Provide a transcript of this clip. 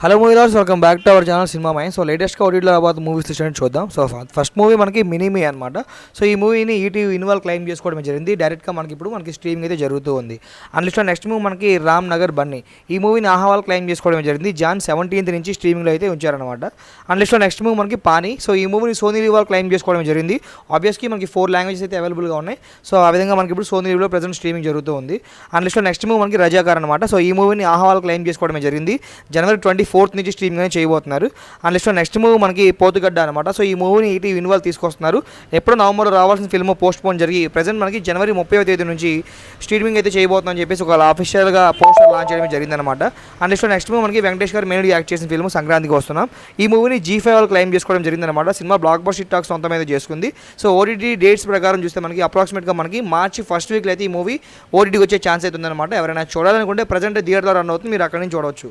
Hello movie lovers, welcome back to our channel cinema mind. So లేటెస్ట్గా ఓటీటీలో రాబోతు movies చూడండి చూద్దాం. సో ఫస్ట్ మూవీ మనకి మినీ అనమాట. సో ఈ మూవీని ఈటీవీ ఇన్వాల్వ్ క్లెయిమ్ చేసుకోవడం జరిగింది. డైరెక్ట్గా మనకి స్ట్రీమింగ్ అయితే జరుగుతూ ఉంది. అందులో నెక్స్ట్ మూవీ మనకి రామ్ నగర్ బన్నీ. ఈ మూవీని ఆహ్వాల్ క్లెయిమ్ చేసుకోవడం జరిగింది. జాన్ 17th నుంచి స్ట్రీమింగ్లో అయితే ఉంచారనమాట. అందులో నెక్స్ట్ మూవీ మనకి పానీ. సో ఈ మూవీని సోనీ లీవాల్ క్లెయిమ్ చేసుకోవడం జరిగింది. ఆబ్వియస్లీ మనకి 4 లాంగ్వేజెస్ అయితే అవైలబుల్గా ఉన్నాయి. సో ఆ విధంగా మనకి ఇప్పుడు సోనీ లీవ్లో ప్రజెంట్ స్ట్రీమింగ్ జరుగుతూ ఉంది. అందులో నెక్స్ట్ మూవీ మనకి రజాకార్ అనమాట. సో ఈ మూవీని ఆహ్వాల్ క్లెయిమ్ చేసుకోవడం జరిగింది. జనవరి 24th నుంచి స్ట్రీమింగ్ చేయబోతున్నారు. అందులో నెక్స్ట్ మూవీ మనకి పోతుగడ్డ అనమాట. సో ఈ మూవీని ఈటీవీ ఇన్వాల్వ్ తీసుకొస్తున్నారు. ఎప్పుడో నవంబర్లో రావాల్సిన ఫిల్మ్ పోస్ట్ పోన్ జరిగి ప్రజెంట్ మనకి జనవరి 30వ తేదీ నుంచి స్ట్రీమింగ్ అయితే చేయబోతుందని చెప్పేసి ఒక అఫీషియల్గా పోస్టర్ లాంచ్ చేయడం జరిగిందనమాట. అందులో నెక్స్ట్ మూవీ మనకి వెంకటేష్ గారు మెయిన్ యాక్ట్ చేసిన ఫిల్మ్ సంక్రాంతికి వస్తున్నాం. ఈ మూవీని G5 వాళ్ళు క్లెయిమ్ చేసుకోవడం జరిగిందనమాట. సినిమా బ్లాక్ బస్టర్ టాక్ సొంతం మీద చేసుకుంది. సో ఓటీటీ డేట్స్ ప్రకారం చూస్తే మనకి అప్రాక్సిమేట్గా మనకి మార్చి ఫస్ట్ వీక్లో అయితే ఈ మూవీ ఓటీటీకి వచ్చే ఛాన్స్ అయితే ఉందన్నమాట. ఎవరైనా చూడాలనుకుంటే ప్రజెంట్ థియేటర్లో రన్ అవుతుంది, మీరు అక్కడి నుంచి చూడవచ్చు.